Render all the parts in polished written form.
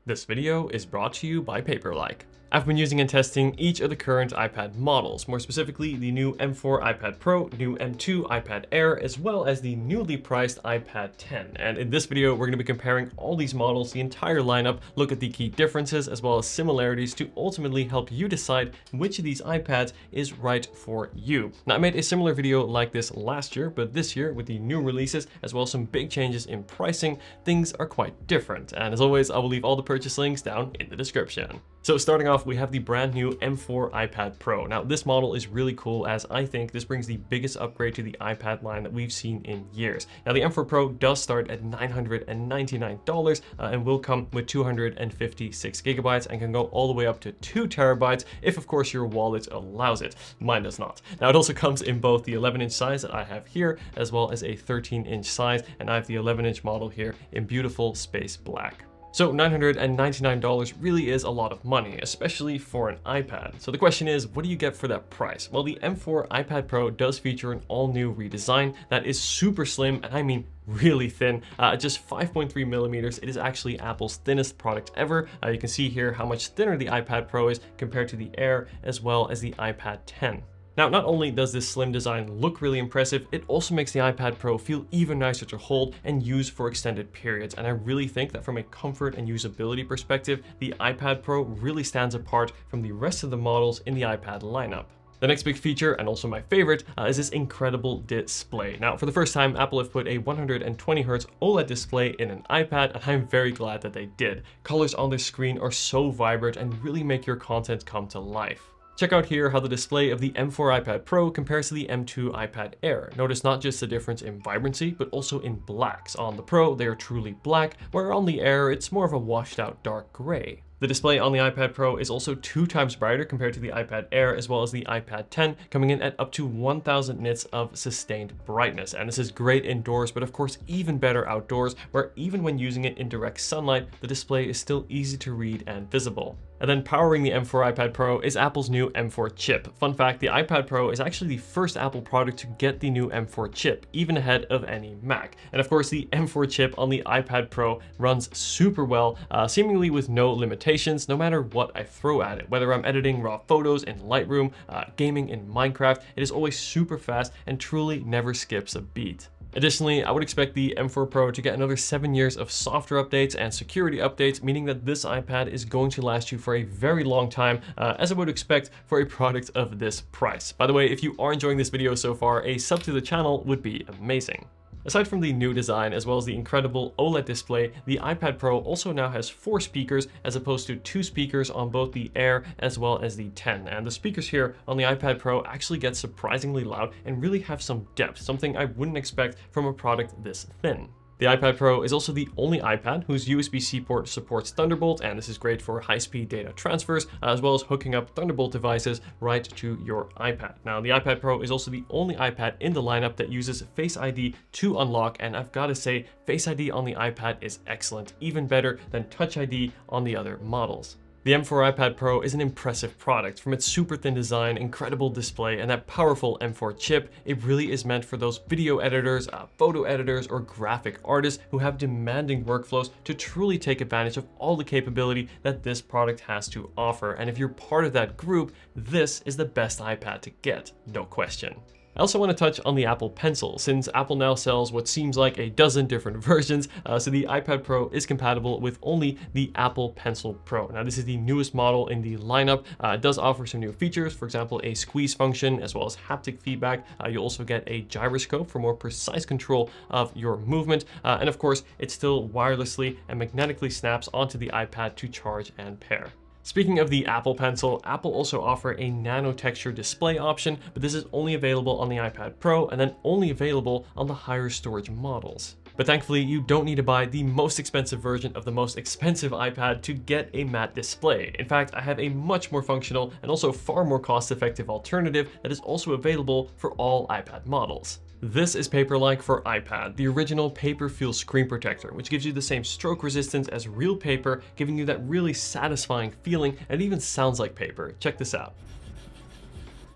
This video is brought to you by Paperlike. I've been using and testing each of the current iPad models, more specifically the new M4 iPad Pro, new M2 iPad Air, as well as the newly priced iPad 10. And in this video, we're going to be comparing all these models, the entire lineup, look at the key differences as well as similarities to ultimately help you decide which of these iPads is right for you. Now, I made a similar video like this last year, but this year with the new releases, as well as some big changes in pricing, things are quite different. And as always, I will leave all the purchase links down in the description. So starting off, we have the brand new M4 iPad Pro. Now this model is really cool, as I think this brings the biggest upgrade to the iPad line that we've seen in years. Now the M4 Pro does start at $999 and will come with 256 gigabytes and can go all the way up to 2 terabytes if of course your wallet allows it. Mine does not. Now it also comes in both the 11-inch size that I have here, as well as a 13-inch size, and I have the 11-inch model here in beautiful space black. So $999 really is a lot of money, especially for an iPad. So the question is, what do you get for that price? Well, the M4 iPad Pro does feature an all-new redesign that is super slim, and I mean really thin, just 5.3 millimeters. It is actually Apple's thinnest product ever. You can see here how much thinner the iPad Pro is compared to the Air as well as the iPad 10. Now, not only does this slim design look really impressive, it also makes the iPad Pro feel even nicer to hold and use for extended periods. And I really think that from a comfort and usability perspective, the iPad Pro really stands apart from the rest of the models in the iPad lineup. The next big feature, and also my favorite, is this incredible display. Now, for the first time, Apple have put a 120Hz OLED display in an iPad, and I'm very glad that they did. Colors on this screen are so vibrant and really make your content come to life. Check out here how the display of the M4 iPad Pro compares to the M2 iPad Air. Notice not just the difference in vibrancy, but also in blacks. On the Pro, they are truly black, where on the Air, it's more of a washed out dark gray. The display on the iPad Pro is also 2 times brighter compared to the iPad Air as well as the iPad 10, coming in at up to 1000 nits of sustained brightness. And this is great indoors, but of course even better outdoors, where even when using it in direct sunlight, the display is still easy to read and visible. And then powering the M4 iPad Pro is Apple's new M4 chip. Fun fact, the iPad Pro is actually the first Apple product to get the new M4 chip, even ahead of any Mac. And of course, the M4 chip on the iPad Pro runs super well, seemingly with no limitations, no matter what I throw at it. Whether I'm editing raw photos in Lightroom, gaming in Minecraft, it is always super fast and truly never skips a beat. Additionally, I would expect the M4 Pro to get another 7 years of software updates and security updates, meaning that this iPad is going to last you for a very long time, as I would expect for a product of this price. By the way, if you are enjoying this video so far, a sub to the channel would be amazing. Aside from the new design as well as the incredible OLED display, the iPad Pro also now has 4 speakers as opposed to 2 speakers on both the Air as well as the 10. And the speakers here on the iPad Pro actually get surprisingly loud and really have some depth, something I wouldn't expect from a product this thin. The iPad Pro is also the only iPad whose USB-C port supports Thunderbolt, and this is great for high-speed data transfers, as well as hooking up Thunderbolt devices right to your iPad. Now, the iPad Pro is also the only iPad in the lineup that uses Face ID to unlock, and I've got to say, Face ID on the iPad is excellent, even better than Touch ID on the other models. The M4 iPad Pro is an impressive product. From its super thin design, incredible display, and that powerful M4 chip, it really is meant for those video editors, photo editors, or graphic artists who have demanding workflows to truly take advantage of all the capability that this product has to offer. And if you're part of that group, this is the best iPad to get, no question. I also want to touch on the Apple Pencil, since Apple now sells what seems like a dozen different versions, so the iPad Pro is compatible with only the Apple Pencil Pro. Now this is the newest model in the lineup. It does offer some new features, for example, a squeeze function as well as haptic feedback. You'll also get a gyroscope for more precise control of your movement, and of course it still wirelessly and magnetically snaps onto the iPad to charge and pair. Speaking of the Apple Pencil, Apple also offer a nano texture display option, but this is only available on the iPad Pro and then only available on the higher storage models. But thankfully, you don't need to buy the most expensive version of the most expensive iPad to get a matte display. In fact, I have a much more functional and also far more cost-effective alternative that is also available for all iPad models. This is Paperlike for iPad, the original paper-feel screen protector, which gives you the same stroke resistance as real paper, giving you that really satisfying feeling and even sounds like paper. Check this out.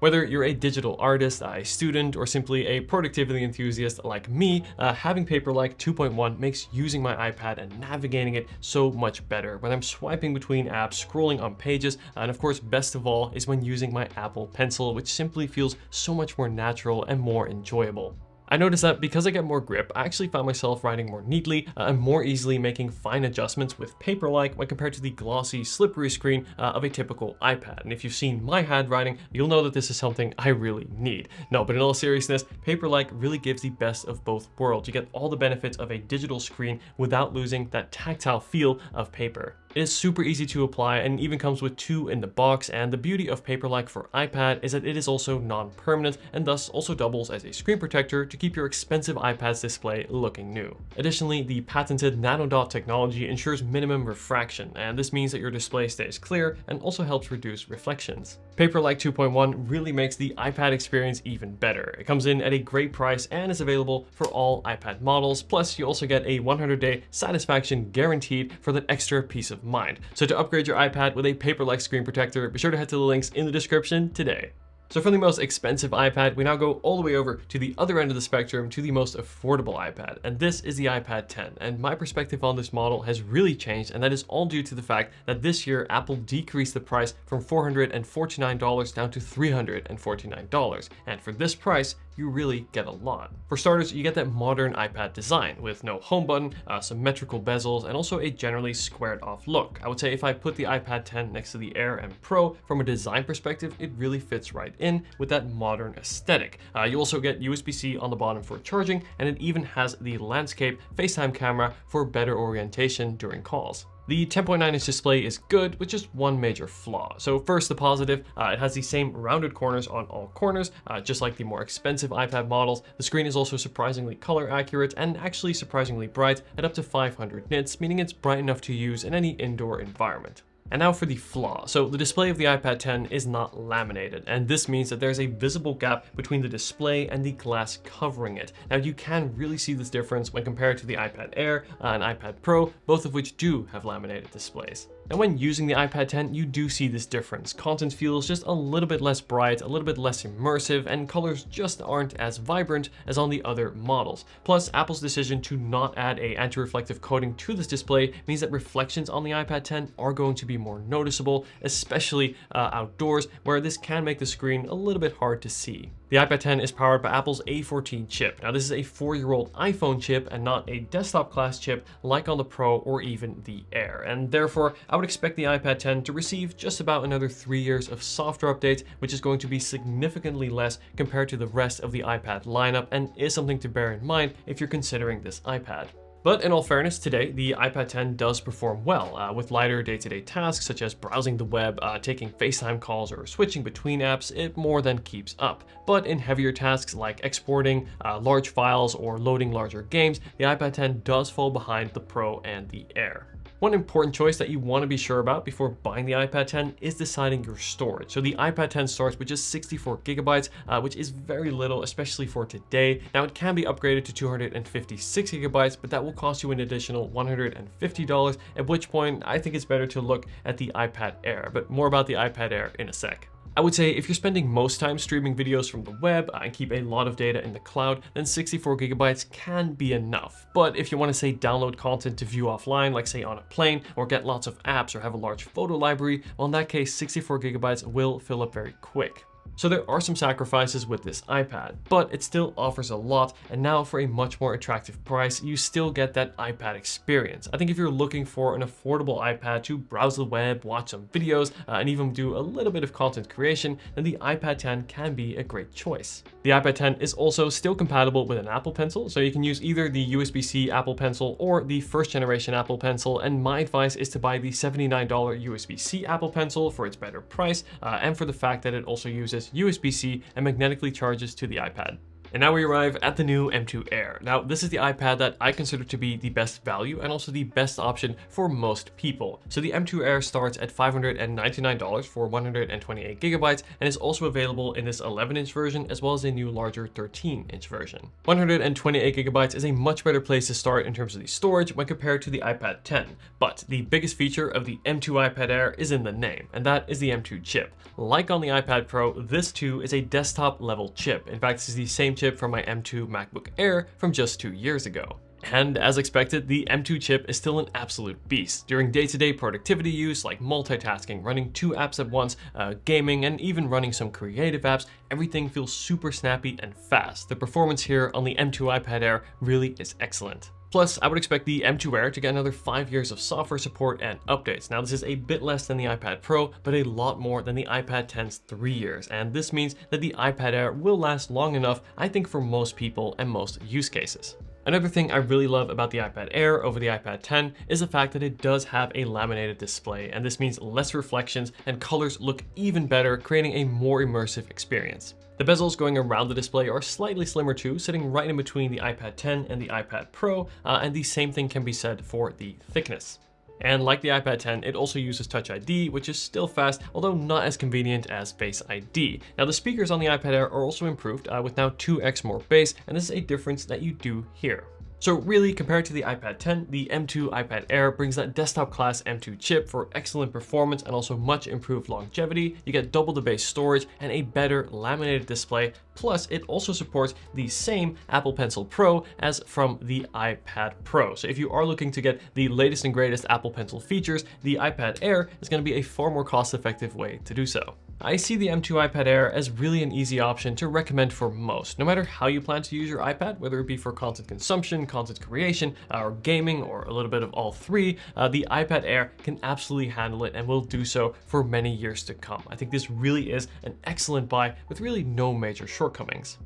Whether you're a digital artist, a student, or simply a productivity enthusiast like me, having Paperlike 2.1 makes using my iPad and navigating it so much better when I'm swiping between apps, scrolling on pages, and of course, best of all is when using my Apple Pencil, which simply feels so much more natural and more enjoyable. I noticed that because I get more grip, I actually found myself writing more neatly and more easily making fine adjustments with Paperlike when compared to the glossy, slippery screen of a typical iPad. And if you've seen my handwriting, you'll know that this is something I really need. No, but in all seriousness, Paperlike really gives the best of both worlds. You get all the benefits of a digital screen without losing that tactile feel of paper. It is super easy to apply and even comes with 2 in the box, and the beauty of Paperlike for iPad is that it is also non-permanent and thus also doubles as a screen protector to keep your expensive iPad's display looking new. Additionally, the patented nanodot technology ensures minimum refraction, and this means that your display stays clear and also helps reduce reflections. Paperlike 2.1 really makes the iPad experience even better. It comes in at a great price and is available for all iPad models, plus you also get a 100-day satisfaction guaranteed for that extra peace of mind. So to upgrade your iPad with a Paperlike screen protector, be sure to head to the links in the description today. So from the most expensive iPad, we now go all the way over to the other end of the spectrum to the most affordable iPad, and this is the iPad 10. And my perspective on this model has really changed, and that is all due to the fact that this year Apple decreased the price from $449 down to $349. And for this price, you really get a lot. For starters, you get that modern iPad design with no home button, symmetrical bezels, and also a generally squared off look. I would say if I put the iPad 10 next to the Air and Pro, from a design perspective, it really fits right in with that modern aesthetic. You also get USB-C on the bottom for charging, and it even has the landscape FaceTime camera for better orientation during calls. The 10.9-inch display is good with just one major flaw. So first, the positive, it has the same rounded corners on all corners, just like the more expensive iPad models. The screen is also surprisingly color accurate and actually surprisingly bright at up to 500 nits, meaning it's bright enough to use in any indoor environment. And now for the flaw. So the display of the iPad 10 is not laminated, and this means that there's a visible gap between the display and the glass covering it. Now you can really see this difference when compared to the iPad Air and iPad Pro, both of which do have laminated displays. And when using the iPad 10, you do see this difference. Content feels just a little bit less bright, a little bit less immersive, and colors just aren't as vibrant as on the other models. Plus, Apple's decision to not add a anti-reflective coating to this display means that reflections on the iPad 10 are going to be more noticeable, especially outdoors, where this can make the screen a little bit hard to see. The iPad 10 is powered by Apple's A14 chip. Now this is a 4-year-old iPhone chip and not a desktop class chip like on the Pro or even the Air. And therefore, I would expect the iPad 10 to receive just about another 3 years of software updates, which is going to be significantly less compared to the rest of the iPad lineup and is something to bear in mind if you're considering this iPad. But in all fairness, today, the iPad 10 does perform well with lighter day-to-day tasks such as browsing the web, taking FaceTime calls, or switching between apps. It more than keeps up. But in heavier tasks like exporting large files or loading larger games, the iPad 10 does fall behind the Pro and the Air. One important choice that you want to be sure about before buying the iPad 10 is deciding your storage. So the iPad 10 starts with just 64 gigabytes, which is very little, especially for today. Now it can be upgraded to 256 gigabytes, but that will cost you an additional $150, at which point I think it's better to look at the iPad Air, but more about the iPad Air in a sec. I would say if you're spending most time streaming videos from the web and keep a lot of data in the cloud, then 64 gigabytes can be enough. But if you want to say download content to view offline, like say on a plane, or get lots of apps or have a large photo library, well in that case 64 gigabytes will fill up very quick. So there are some sacrifices with this iPad, but it still offers a lot, and now for a much more attractive price, you still get that iPad experience. I think if you're looking for an affordable iPad to browse the web, watch some videos, and even do a little bit of content creation, then the iPad 10 can be a great choice. The iPad 10 is also still compatible with an Apple Pencil, so you can use either the USB-C Apple Pencil or the first generation Apple Pencil, and my advice is to buy the $79 USB-C Apple Pencil for its better price, and for the fact that it also uses USB-C and magnetically charges to the iPad. And now we arrive at the new M2 Air. Now, this is the iPad that I consider to be the best value and also the best option for most people. So the M2 Air starts at $599 for 128 gigabytes and is also available in this 11-inch version as well as a new larger 13-inch version. 128 gigabytes is a much better place to start in terms of the storage when compared to the iPad 10. But the biggest feature of the M2 iPad Air is in the name, and that is the M2 chip. Like on the iPad Pro, this too is a desktop level chip. In fact, this is the same chip from my M2 MacBook Air from just 2 years ago. And as expected, the M2 chip is still an absolute beast. During day-to-day productivity use like multitasking, running 2 apps at once, gaming, and even running some creative apps, everything feels super snappy and fast. The performance here on the M2 iPad Air really is excellent. Plus, I would expect the M2 Air to get another 5 years of software support and updates. Now, this is a bit less than the iPad Pro, but a lot more than the iPad 10's 3 years. And this means that the iPad Air will last long enough, I think, for most people and most use cases. Another thing I really love about the iPad Air over the iPad 10 is the fact that it does have a laminated display, and this means less reflections and colors look even better, creating a more immersive experience. The bezels going around the display are slightly slimmer too, sitting right in between the iPad 10 and the iPad Pro, and the same thing can be said for the thickness. And like the iPad 10, it also uses Touch ID, which is still fast, although not as convenient as Face ID. Now the speakers on the iPad Air are also improved with now 2x more bass, and this is a difference that you do hear. So really, compared to the iPad 10, the M2 iPad Air brings that desktop class M2 chip for excellent performance and also much improved longevity. You get double the base storage and a better laminated display. Plus, it also supports the same Apple Pencil Pro as from the iPad Pro. So if you are looking to get the latest and greatest Apple Pencil features, the iPad Air is going to be a far more cost-effective way to do so. I see the M2 iPad Air as really an easy option to recommend for most, no matter how you plan to use your iPad, whether it be for content consumption, content creation, or gaming, or a little bit of all three. The iPad Air can absolutely handle it and will do so for many years to come. I think this really is an excellent buy with really no major shortcomings.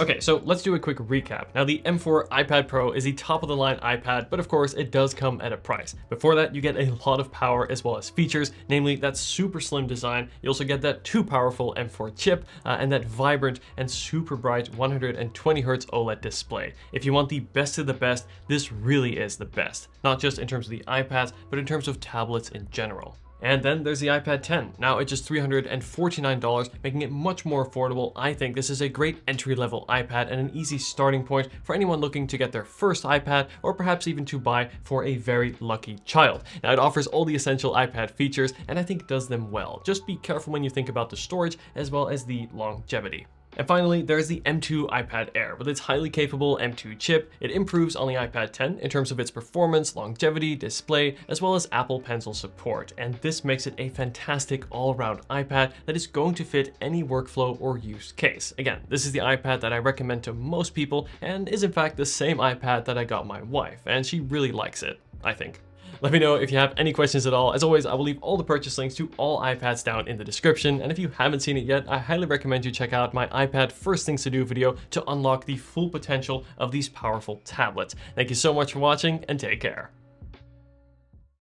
Okay, so let's do a quick recap. Now the M4 iPad Pro is the top of the line iPad, but of course it does come at a price. Before that, you get a lot of power as well as features, namely that super slim design. You also get that too powerful M4 chip and that vibrant and super bright 120Hz OLED display. If you want the best of the best, this really is the best, not just in terms of the iPads, but in terms of tablets in general. And then there's the iPad 10. Now it's just $349, making it much more affordable. I think this is a great entry-level iPad and an easy starting point for anyone looking to get their first iPad or perhaps even to buy for a very lucky child. Now it offers all the essential iPad features and I think does them well. Just be careful when you think about the storage as well as the longevity. And finally, there's the M2 iPad Air. With its highly capable M2 chip, it improves on the iPad 10 in terms of its performance, longevity, display, as well as Apple Pencil support. And this makes it a fantastic all-around iPad that is going to fit any workflow or use case. Again, this is the iPad that I recommend to most people and is in fact the same iPad that I got my wife, and she really likes it, I think. Let me know if you have any questions at all. As always, I will leave all the purchase links to all iPads down in the description. And if you haven't seen it yet, I highly recommend you check out my iPad First Things to Do video to unlock the full potential of these powerful tablets. Thank you so much for watching and take care.